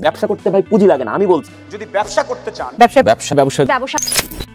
ব্যবসা করতে ভাই পুঁজি লাগে না, আমি বলছি যদি ব্যবসা করতে চান ব্যবসা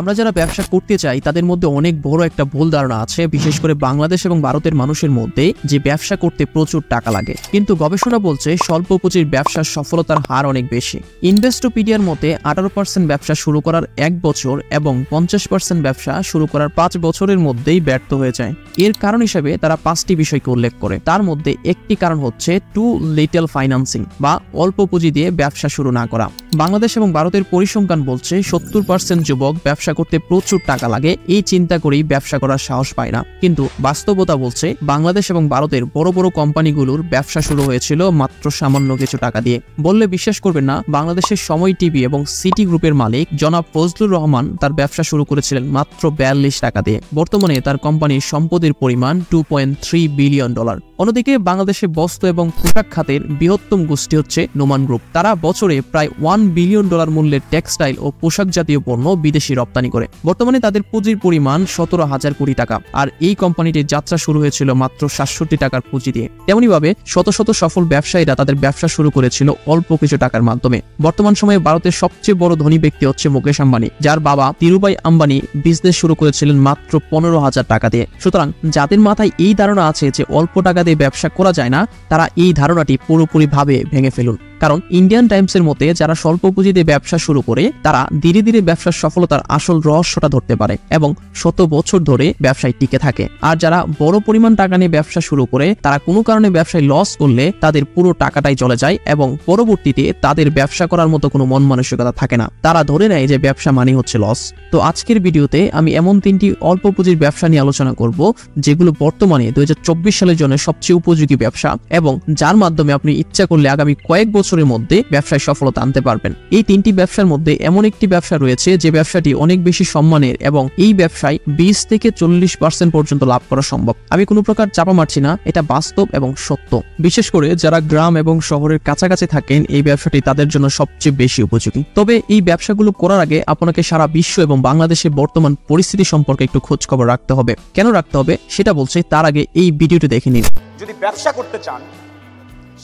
আমরা যারা ব্যবসা করতে চাই তাদের মধ্যে অনেক বড় একটা ভুল ধারণা আছে, বিশেষ করে বাংলাদেশ এবং ভারতের মানুষের মধ্যে, যে ব্যবসা করতে প্রচুর টাকা লাগে। কিন্তু গবেষণা বলছে স্বল্প পুঁজির ব্যবসার সফলতার হার অনেক বেশি। ইনভেস্টোপিডিয়ার মতে 18% ব্যবসা শুরু করার 1 বছর এবং 50% ব্যবসা শুরু করার 5 বছরের মধ্যেই ব্যর্থ হয়ে যায়। এর কারণ হিসেবে তারা 5টি বিষয়কে উল্লেখ করে। তার মধ্যে একটি কারণ হচ্ছে টু লিটল ফাইন্যান্সিং বা অল্প পুঁজি দিয়ে ব্যবসা শুরু না করা। বাংলাদেশ এবং ভারতের পরিসংখ্যান বলছে 70% যুবক ব্যবসা করতে প্রচুর টাকা লাগে, এই চিন্তা করেই ব্যবসা করার সাহস পায় না। কিন্তু বাস্তবতা বলছে বাংলাদেশ এবং ভারতের বড় বড় কোম্পানিগুলোর ব্যবসা শুরু হয়েছিল মাত্র সামান্য কিছু টাকা দিয়ে। বললে বিশ্বাস করবেন না, বাংলাদেশের সময় টিভি এবং সিটি গ্রুপের মালিক জনাব ফজলুর রহমান তার ব্যবসা শুরু করেছিলেন মাত্র 42 টাকা দিয়ে। বর্তমানে তার কোম্পানির সম্পদের পরিমাণ $2.3 বিলিয়ন। অন্যদিকে বাংলাদেশে বস্ত্র এবং পোশাক খাতের বৃহত্তম গোষ্ঠী হচ্ছে নোমান গ্রুপ। তারা বছরে প্রায় $1 বিলিয়ন মূল্যের টেক্সটাইল ও পোশাক জাতীয় পণ্য বিদেশি রপ্তানি করে। বর্তমানে তাদের পুঁজির পরিমাণ 17,000 কোটি টাকা, আর এই কোম্পানিটির যাত্রা শুরু হয়েছিল মাত্র 67 টাকার পুঁজি দিয়ে। তেমনি ভাবে শত শত সফল ব্যবসায়ীরা তাদের ব্যবসা শুরু করেছিল অল্প কিছু টাকার মাধ্যমে। বর্তমান সময়ে ভারতের সবচেয়ে বড় ধনী ব্যক্তি হচ্ছে মুকেশ আম্বানি, যার বাবা ধীরুভাই আম্বানি বিজনেস শুরু করেছিলেন মাত্র 15,000 টাকা দিয়ে। সুতরাং যাদের মাথায় এই ধারণা আছে যে অল্প টাকা দিয়ে ব্যবসা করা যায় না, তারা এই ধারণাটি পুরোপুরিভাবে ভেঙে ফেলুন। কারণ ইন্ডিয়ান টাইমসের মতে যারা স্বল্প পুঁজিতে ব্যবসা শুরু করে তারা ধীরে ধীরে ব্যবসার সফলতার আসল রহস্যটা ধরতে পারে এবং শত বছর ধরে ব্যবসায় টিকে থাকে। আর যারা বড় পরিমাণ টাকা নিয়ে ব্যবসা শুরু করে তারা কোনো কারণে ব্যবসায় লস করলে তাদের পুরো টাকাটাই চলে যায় এবং পরবর্তীতে তাদের ব্যবসা করার মতো কোনো মন মানসিকতা থাকে না। তারা ধরে নেয় যে ব্যবসা মানে হচ্ছে লস। তো আজকের ভিডিওতে আমি এমন 3টি অল্প পুঁজির ব্যবসা নিয়ে আলোচনা করব যেগুলো বর্তমানে 2024 সালের জন্য সবচেয়ে উপযোগী ব্যবসা এবং যার মাধ্যমে আপনি ইচ্ছা করলে আগামী কয়েক বছরের মধ্যে ব্যবসায় সফলতা আনতে পারবেন। এই 3টি ব্যবসার মধ্যে এমন একটি ব্যবসা রয়েছে যে ব্যবসাটি অনেক বেশি সম্মানের এবং এই ব্যবসায় 20 থেকে 40% পর্যন্ত লাভ করা সম্ভব। আমি কোনো প্রকার চাপা মারছি না, এটা বাস্তব এবং সত্য। বিশেষ করে যারা গ্রাম এবং শহরের কাছাকাছি থাকেন এই ব্যবসাটি তাদের জন্য সবচেয়ে বেশি উপযোগী। তবে এই ব্যবসাগুলো করার আগে আপনাকে সারা বিশ্ব এবং বাংলাদেশের বর্তমান পরিস্থিতি সম্পর্কে একটু খোঁজ খবর রাখতে হবে। কেন রাখতে হবে সেটা বলছে, তার আগে এই ভিডিওটি দেখে নিন। যদি ব্যবসা করতে চান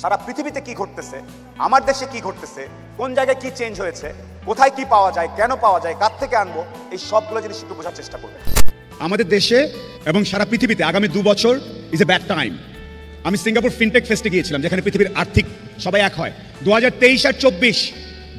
সারা পৃথিবীতে কি ঘটতেছে, আমার দেশে কি ঘটতেছে, কোন জায়গায় কি চেঞ্জ হয়েছে, কোথায় কি পাওয়া যায়, কেন পাওয়া যায়, কার থেকে আনবো, এই সবগুলো জিনিস একটু বোঝার চেষ্টা করবেন। আমাদের দেশে এবং সারা পৃথিবীতে আগামী 2 বছর ইজ এ ব্যাড টাইম। আমি সিঙ্গাপুর ফিনটেক ফেস্টে গিয়েছিলাম, যেখানে পৃথিবীর আর্থিক সবাই এক হয়। 2023 আর 24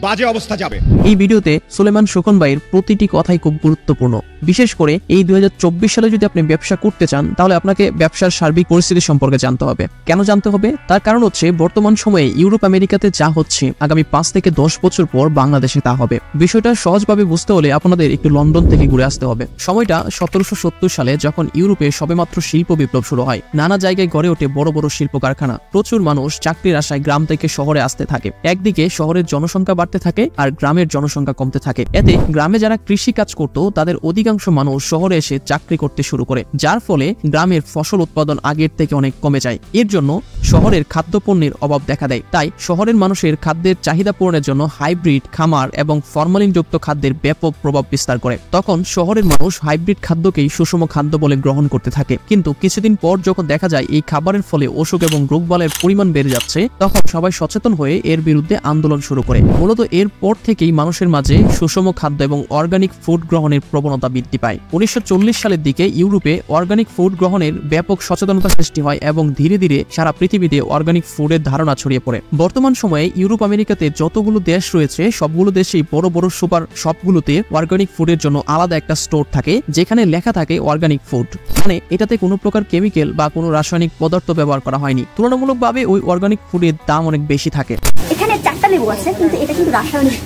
বাজে অবস্থা যাবে। এই ভিডিওতে সুলেমান শোকন ভাইয়ের প্রতিটি কথাই খুব গুরুত্বপূর্ণ। বিশেষ করে এই 2024 সালে যদি আপনি ব্যবসা করতে চান তাহলে আপনাকে ব্যবসার সার্বিক পরিস্থিতি সম্পর্কে জানতে হবে। কেন জানতে হবে? তার কারণ হচ্ছে বর্তমান সময়ে ইউরোপ আমেরিকাতে যা হচ্ছে আগামী 5 থেকে 10 বছর পর বাংলাদেশে তা হবে। বিষয়টা সহজভাবে বুঝতে হলে আপনাদের একটু লন্ডন থেকে ঘুরে আসতে হবে। সময়টা 1770 সালে, যখন ইউরোপে সবেমাত্র শিল্প বিপ্লব শুরু হয়। নানা জায়গায় গড়ে ওঠে বড় বড় শিল্প কারখানা। প্রচুর মানুষ চাকরির আশায় গ্রাম থেকে শহরে আসতে থাকে। একদিকে শহরের জনসংখ্যা বাড়তে থাকে আর গ্রামের জনসংখ্যা কমতে থাকে। এতে গ্রামে যারা কৃষি কাজ করত তাদের অধিকাংশ মানুষ শহরে এসে চাকরি করতে শুরু করে, যার ফলে গ্রামের ফসল উৎপাদন আগের থেকে অনেক কমে যায়। এর জন্য শহরের খাদ্যপণ্যের অভাব দেখা দেয়। তাই শহরের মানুষের খাদ্যের চাহিদা পূরণের জন্য হাইব্রিড, খামার এবং ফরমালিনযুক্ত খাদ্যের ব্যাপক প্রভাব বিস্তার করে। তখন শহরের মানুষ হাইব্রিড খাদ্যকেই সুষম খাদ্য বলে গ্রহণ করতে থাকে। কিন্তু কিছুদিন পর যখন দেখা যায় এই খাবারের ফলে অসুখ এবং রোগবালের পরিমাণ বেড়ে যাচ্ছে, তখন সবাই সচেতন হয়ে এর বিরুদ্ধে আন্দোলন শুরু করে। মূলত এর পর থেকেই মানুষের মাঝে সুষম খাদ্য এবং অর্গানিক ফুড গ্রহণের প্রবণতা বৃদ্ধি পায়। 1940 সালের দিকে ইউরোপে অর্গানিক ফুড গ্রহণের ব্যাপক সচেতনতা সৃষ্টি হয় এবং ধীরে ধীরে সারা পৃথিবীতে অর্গানিক ফুডের ধারণা ছড়িয়ে পড়ে। বর্তমান সময়ে ইউরোপ আমেরিকাতে যতগুলো দেশ রয়েছে সবগুলো দেশেই বড় বড় সুপার শপগুলোতে অর্গানিক ফুডের জন্য আলাদা একটা স্টোর থাকে, যেখানে লেখা থাকে অর্গানিক ফুড, মানে এটাতে কোনো প্রকার কেমিক্যাল বা কোনো রাসায়নিক পদার্থ ব্যবহার করা হয়নি। তুলনামূলকভাবে ওই অর্গানিক ফুডের দাম অনেক বেশি থাকে। এখানে 4টা লেবু আছে, কিন্তু এটা কিন্তু রাসায়নিক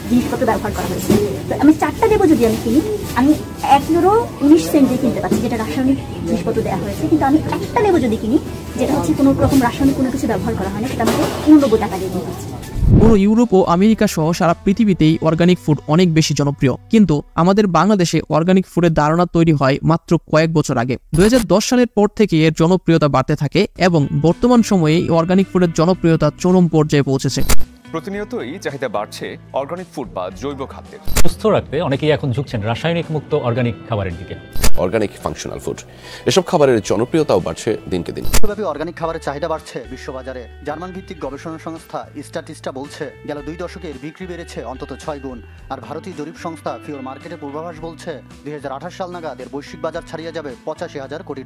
জিনিসপত্র ব্যবহার করা হয়েছে। তো আমি 4টা লেবু যদি আমি কিনি, আমি €1.19 দিয়ে কিনতে পারছি, যেটা রাসায়নিক জিনিসপত্র দেওয়া হয়েছে। কিন্তু আমি একটা লেবু যদি কিনি, যেটা হচ্ছে কোনো রকম রাসায়নিক কোনো কিছু ব্যবহার করা হয় না, সেটা আমাকে €90 দিয়ে কিনতে পারছি। পুরো ইউরোপ ও আমেরিকা সহ সারা পৃথিবীতেই অর্গানিক ফুড অনেক বেশি জনপ্রিয়, কিন্তু আমাদের বাংলাদেশে অর্গানিক ফুডের ধারণা তৈরি হয় মাত্র কয়েক বছর আগে। 2010 সালের পর থেকে এর জনপ্রিয়তা বাড়তে থাকে এবং বর্তমান সময়ে অর্গানিক ফুডের জনপ্রিয়তা চরম পর্যায়ে পৌঁছেছে। প্রতিনিয়তই চাহিদা বাড়ছে অর্গানিক ফুড বা জৈব খাদ্যের। সুস্থ রাখতে অনেকেই এখন ঝুঁকছেন রাসায়নিক মুক্ত অর্গানিক খাবারের দিকে। Organic functional food. এসব খাবারের জনপ্রিয়তাও বাড়ছে দিনকে দিন। বিশ্বব্যাপী অর্গানিক খাবারের চাহিদা বাড়ছে বিশ্ববাজারে। জার্মান ভিত্তিক গবেষণা সংস্থা স্ট্যাটিস্টা বলছে গেল 2 দশকের বিক্রি বেড়েছে অন্তত 6 গুণ। আর ভারতীয় জরিপ সংস্থা ফিওর মার্কেটের পূর্বাভাস বলছে 2028 সাল নাগাদ এর বৈশ্বিক বাজার ছাড়িয়ে যাবে $85,000 কোটি।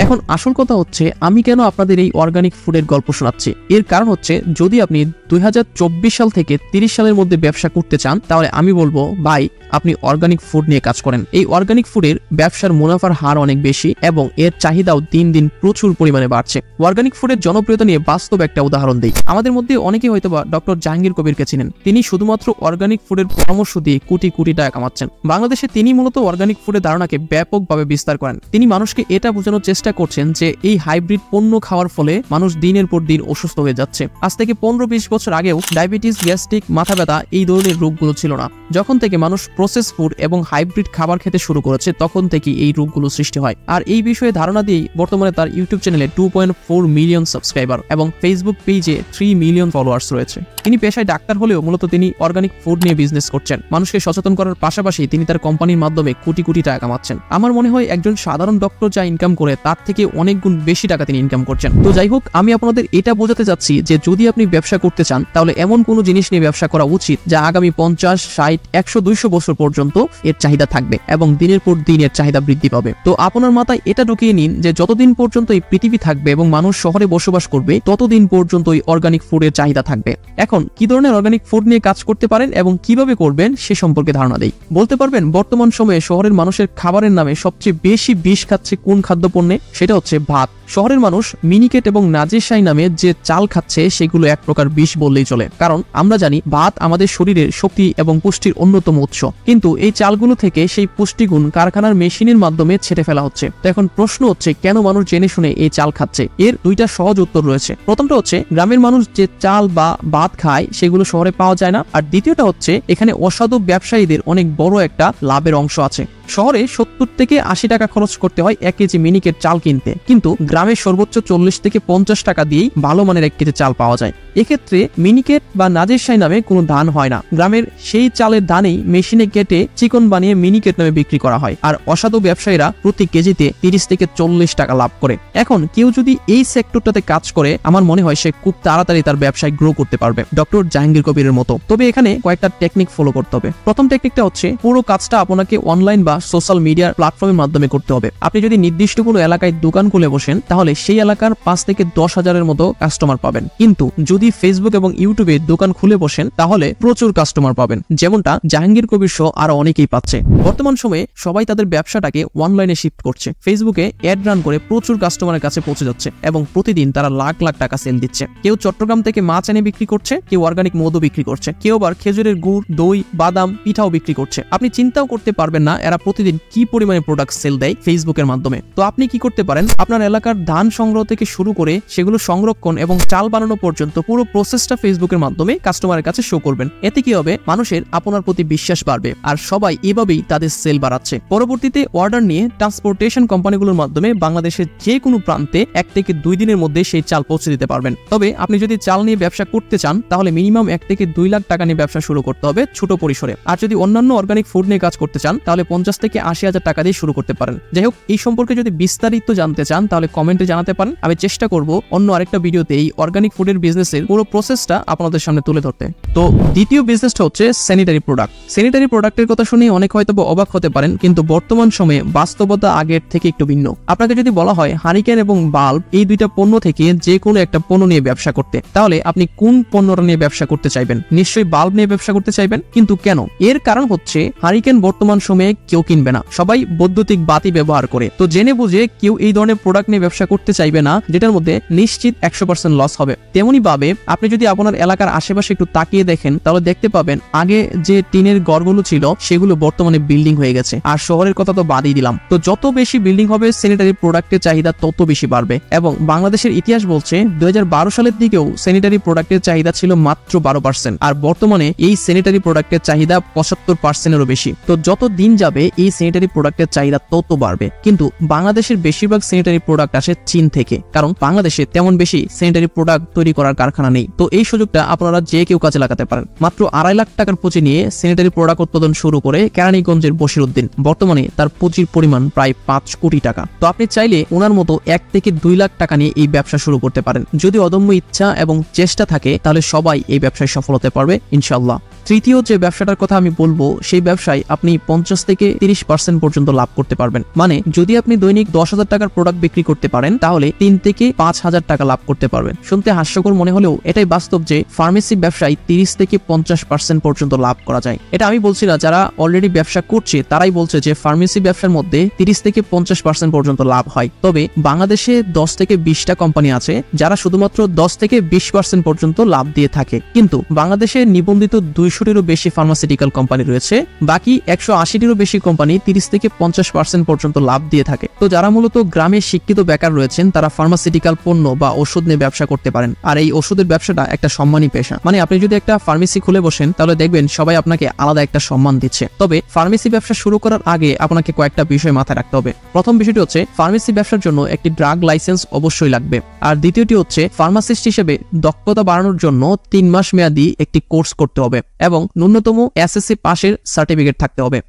এখন আসল কথা হচ্ছে আমি কেন আপনাদের এই অর্গানিক ফুডের গল্প শোনাচ্ছি। এর কারণ হচ্ছে যদি আপনি 2024 সাল থেকে 30 সালের মধ্যে ব্যবসা করতে চান তাহলে আমি বলবো ভাই আপনি অর্গানিক ফুড নিয়ে কাজ করেন। এই অর্গানিক ফুডের ব্যবসার মুনাফার হার অনেক বেশি এবং এর চাহিদাও দিন দিন প্রচুর পরিমাণে বাড়ছে। অর্গানিক ফুডের জনপ্রিয়তা নিয়ে বাস্তব একটা উদাহরণ দেই। আমাদের মধ্যে অনেকেই হয়তোবা ডক্টর জাহাঙ্গীর কবিরকে চিনেন। তিনি শুধুমাত্র অর্গানিক ফুডের পরামর্শ দিয়ে কোটি কোটি টাকা কামাচ্ছেন। বাংলাদেশে তিনি মূলত অর্গানিক ফুডের ধারণাকে ব্যাপকভাবে বিস্তার করেন। তিনি মানুষকে এটা বোঝানোর চেষ্টা করছেন যে এই হাইব্রিড পণ্য খাওয়ার ফলে মানুষ দিনের পর দিন অসুস্থ হয়ে যাচ্ছে। আজ থেকে 15-20 বছর আগেও ডায়াবেটিস, গ্যাস্ট্রিক, মাথা ব্যথা এই ধরনের রোগগুলো ছিল না। যখন থেকে মানুষ প্রসেস ফুড এবং হাইব্রিড খাবার খেতে শুরু করেছে তখন থেকে এই রোগগুলো সৃষ্টি হয়। আর এই বিষয়ে ধারণা দিয়েই বর্তমানে তার ইউটিউব চ্যানেলে 2.4 মিলিয়ন সাবস্ক্রাইবার এবং ফেসবুক পেজে 3 মিলিয়ন ফলোয়ার্স রয়েছে। তিনি পেশায় ডাক্তার হলেও মূলত তিনি অর্গানিক ফুড নিয়ে বিজনেস করছেন। মানুষকে সচেতন করার পাশাপাশি তিনি তার কোম্পানির মাধ্যমে কোটি কোটি টাকা কামাচ্ছেন। আমার মনে হয় একজন সাধারণ ডক্টর যা ইনকাম করে তার থেকে অনেক গুণ বেশি টাকা তিনি ইনকাম করছেন। তো যাই হোক, আমি আপনাদের এটা বোঝাতে যাচ্ছি যে যদি আপনি ব্যবসা করতে চান তাহলে এমন কোনো জিনিস নিয়ে ব্যবসা করা উচিত যা আগামী 50, 60, 100, 200 বছর পর্যন্ত এর চাহিদা থাকবে এবং দিনের পর দিন এর চাহিদা বৃদ্ধি পাবে। তো আপনার মাথায় এটা ঢুকিয়ে নিন যে যতদিন পর্যন্ত এই পৃথিবী থাকবে এবং মানুষ শহরে বসবাস করবে ততদিন পর্যন্ত এই অর্গানিক ফুডের চাহিদা থাকবে। এখন কি ধরনের অর্গানিক ফুড নিয়ে কাজ করতে পারেন এবং কিভাবে করবেন সে সম্পর্কে ধারণা দেই। বলতে পারবেন বর্তমান সময়ে শহরের মানুষের খাবারের নামে সবচেয়ে বেশি বিষ খাচ্ছে কোন খাদ্যপণ্যে? সেটা হচ্ছে ভাত। শহরের মানুষ মিনিকেট এবং নাজিরশাহী নামে যে চাল খাচ্ছে সেগুলো এক প্রকার বিষ বললেই চলে। কারণ আমরা জানি ভাত আমাদের শরীরের শক্তি এবং পুষ্টির অন্যতম উৎস, কিন্তু এই চালগুলো থেকে সেই পুষ্টিগুণ কারখানার মেশিনের মাধ্যমে ছেটে ফেলা হচ্ছে। তো এখন প্রশ্ন হচ্ছে কেন মানুষ জেনে শুনে এই চাল খাচ্ছে? এর দুইটা সহজ উত্তর রয়েছে। প্রথমটা হচ্ছে গ্রামের মানুষ যে চাল বা ভাত খায় সেগুলো শহরে পাওয়া যায় না, আর দ্বিতীয়টা হচ্ছে এখানে অসাধু ব্যবসায়ীদের অনেক বড় একটা লাভের অংশ আছে। শহরে 70 থেকে 80 টাকা খরচ করতে হয় 1 কেজি মিনিকেট চাল কিনতে, কিন্তু গ্রামে সর্বোচ্চ 40 থেকে 50 টাকা দিয়েই ভালো মানের 1 কেজি চাল পাওয়া যায়। এক্ষেত্রে মিনিকেট বা নাজিরশাহী নামে কোনো ধান হয় না। গ্রামের সেই চালের ধানেই মেশিনে কেটে চিকন বানিয়ে মিনিকেট নামে বিক্রি করা হয়, আর অসাধু ব্যবসায়ীরা প্রতি কেজিতে 30 থেকে 40 টাকা লাভ করে। এখন কেউ যদি এই সেক্টরটাতে কাজ করে আমার মনে হয় সে খুব তাড়াতাড়ি তার ব্যবসায় গ্রো করতে পারবে, ডক্টর জাহাঙ্গীর কবিরের মতো। তবে এখানে কয়েকটা টেকনিক ফলো করতে হবে। প্রথম টেকনিকটা হচ্ছে পুরো কাজটা আপনাকে অনলাইন বা সোশ্যাল মিডিয়ার প্ল্যাটফর্মের মাধ্যমে করতে হবে। আপনি যদি নির্দিষ্ট কোনো এলাকায় দোকান খুলে বসেন তাহলে সেই এলাকার 5 থেকে 10 হাজারের মতো কাস্টমার পাবেন, কিন্তু যদি ফেসবুক এবং ইউটিউবে দোকান খুলে বসেন তাহলে প্রচুর কাস্টমার পাবেন, যেমনটা জাহাঙ্গীর কবির সহ আরো অনেকেই পাচ্ছে। বর্তমান সময়ে সবাই তাদের ব্যবসাটাকে অনলাইনে শিফট করছে। ফেসবুকে অ্যাড রান করে প্রচুর কাস্টমারের কাছে পৌঁছে যাচ্ছে এবং প্রতিদিন তারা লাখ লাখ টাকা সেল দিচ্ছে। কেউ চট্টগ্রাম থেকে মাছ এনে বিক্রি করছে, কেউ অর্গানিক মধু বিক্রি করছে, কেউ আবার খেজুরের গুড়, দই, বাদাম, পিঠাও বিক্রি করছে। আপনি চিন্তাও করতে পারবেন না এরা প্রতিদিন কি পরিমাণে প্রোডাক্ট সেল দেয় ফেসবুকের মাধ্যমে। তো আপনি কি করতে পারেন, আপনার এলাকার ধান সংগ্রহ থেকে শুরু করে সেগুলো সংরক্ষণ এবং চাল বানানো পর্যন্ত পুরো প্রসেসটা ফেসবুকের মাধ্যমে কাস্টমারের কাছে শো করবেন। এতে কি হবে, মানুষের আপনার প্রতি বিশ্বাস বাড়বে আর সবাই এভাবেই তাদের সেল বাড়াচ্ছে। পরবর্তীতে অর্ডার নিয়ে ট্রান্সপোর্টেশন কোম্পানিগুলোর মাধ্যমে বাংলাদেশের যে কোনো প্রান্তে 1 থেকে 2 দিনের মধ্যে সেই চাল পৌঁছে দিতে পারবেন। তবে আপনি যদি চাল নিয়ে ব্যবসা করতে চান তাহলে মিনিমাম 1 থেকে 2 লাখ টাকা নিয়ে ব্যবসা শুরু করতে হবে ছোট পরিসরে। আর যদি অন্যান্য অর্গানিক ফুড নিয়ে কাজ করতে চান তাহলে 50 থেকে 80 হাজার টাকা দিয়ে শুরু করতে পারেন। যাই হোক, এই সম্পর্কে যদি বিস্তারিত জানতে চান তাহলে কমেন্টে জানাতে পারেন। আমি চেষ্টা করব অন্য আরেকটা ভিডিওতে এই অর্গানিক ফুডের বিজনেসের পুরো প্রসেসটা আপনাদের সামনে তুলে ধরতে। তো দ্বিতীয় বিজনেসটা হচ্ছে স্যানিটারি প্রোডাক্ট। স্যানিটারি প্রোডাক্টের কথা শুনে অনেক হয়তো অবাক হতে পারেন, কিন্তু বর্তমান সময়ে বাস্তবতা আগের থেকে একটু ভিন্ন। আপনাকে যদি বলা হয় হারিকেন এবং বাল্ব এই দুইটা পণ্য থেকে যে কোনো একটা পণ্য নিয়ে ব্যবসা করতে, তাহলে আপনি কোন পণ্যটা নিয়ে ব্যবসা করতে চাইবেন? নিশ্চয়ই বাল্ব নিয়ে ব্যবসা করতে চাইবেন। কিন্তু কেন? এর কারণ হচ্ছে হারিকেন বর্তমান সময়ে কেউ কিনবে না, সবাই বৈদ্যুতিক বাতি ব্যবহার করে। তো জেনে বুঝে কেউ এই ধরনের প্রোডাক্ট নিয়ে ব্যবসা করতে চাইবে না যেটার মধ্যে নিশ্চিত 100% লস হবে। তেমনি ভাবে আপনি যদি আপনার এলাকার আশেপাশে একটু তাকিয়ে দেখেন তাহলে দেখতে পাবেন আগে যে টিনের ঘরগুলো ছিল সেগুলো বর্তমানে বিল্ডিং হয়ে গেছে। আর শহরের কথা তো বাদই দিলাম। তো যত বেশি বিল্ডিং হবে স্যানিটারি প্রোডাক্টের চাহিদা তত বেশি বাড়বে। এবং বাংলাদেশের ইতিহাস বলছে 2012 সালের দিকেও স্যানিটারি প্রোডাক্টের চাহিদা ছিল মাত্র 12%, আর বর্তমানে এই স্যানিটারি প্রোডাক্টের চাহিদা 75%-এরও বেশি। তো যত দিন যাবে এই স্যানিটারি প্রোডাক্টের চাহিদা তত বাড়বে। কিন্তু বাংলাদেশের বেশিরভাগ স্যানিটারি প্রোডাক্ট আসে চীন থেকে, কারণ বাংলাদেশে তেমন বেশি স্যানিটারি প্রোডাক্ট তৈরি করার কারখানা নেই। তো এই সুযোগটা আপনারা যে কেউ কাজে লাগাতে পারেন। মাত্র 2.5 লাখ টাকার পুঁজি নিয়ে স্যানিটারি প্রোডাক্ট উৎপাদন শুরু করে কেরানীগঞ্জের বশিরউদ্দিন। বর্তমানে তার পুঁজির পরিমাণ প্রায় 5 কোটি টাকা। তো আপনি চাইলে ওনার মতো 1 থেকে 2 লাখ টাকা নিয়ে এই ব্যবসা শুরু করতে পারেন। যদি অদম্য ইচ্ছা এবং চেষ্টা থাকে তাহলে সবাই এই ব্যবসায় সফল হতে পারবে ইনশাআল্লাহ। তৃতীয় যে ব্যবসাটার কথা আমি বলবো, সেই ব্যবসায় আপনি 50 থেকে 30% পর্যন্ত লাভ করতে পারবেন। মানে যদি আপনি দৈনিক 10,000 টাকার প্রোডাক্ট বিক্রি করতে পারেন তাহলে 3 থেকে 5,000 টাকা লাভ করতে পারবেন। শুনতে হাস্যকর মনে হলেও এটাই বাস্তব যে ফার্মেসি ব্যবসায় 30 থেকে 50% পর্যন্ত লাভ করা যায়। এটা আমি বলছি না, যারা অলরেডি ব্যবসা করছে তারাই বলছে যে ফার্মেসি ব্যবসার মধ্যে 30 থেকে 50% পর্যন্ত লাভ হয়। তবে বাংলাদেশে 10 থেকে 20টা কোম্পানি আছে যারা শুধুমাত্র 10 থেকে 20% পর্যন্ত লাভ দিয়ে থাকে। কিন্তু বাংলাদেশে নিবন্ধিত 200টিরও বেশি ফার্মাসিউটিক্যাল কোম্পানি রয়েছে, বাকি 180টিরও বেশি কোম্পানি 30 থেকে 50% পর্যন্ত লাভ দিয়ে থাকে। তো যারা মূলত গ্রামে শিক্ষিত বেকার রয়েছেন তারা ফার্মাসিউটিক্যাল পণ্য বা ওষুধ নিয়ে ব্যবসা করতে পারেন। আর এই ওষুধের ব্যবসাটা একটা সম্মানী পেশা। মানে আপনি যদি একটা ফার্মেসি খুলে বসেন তাহলে দেখবেন সবাই আপনাকে আলাদা একটা সম্মান দিচ্ছে। তবে ফার্মেসি ব্যবসা শুরু করার আগে আপনাকে কয়েকটা বিষয় মাথায় রাখতে হবে। প্রথম বিষয়টি হচ্ছে ফার্মেসি ব্যবসার জন্য একটি ড্রাগ লাইসেন্স অবশ্যই লাগবে। আর দ্বিতীয়টি হচ্ছে ফার্মাসিস্ট হিসেবে দক্ষতা বাড়ানোর জন্য 3 মাস মেয়াদী একটি কোর্স করতে হবে এবং ন্যূনতম এসএসসি পাশের সার্টিফিকেট থাকতে হবে।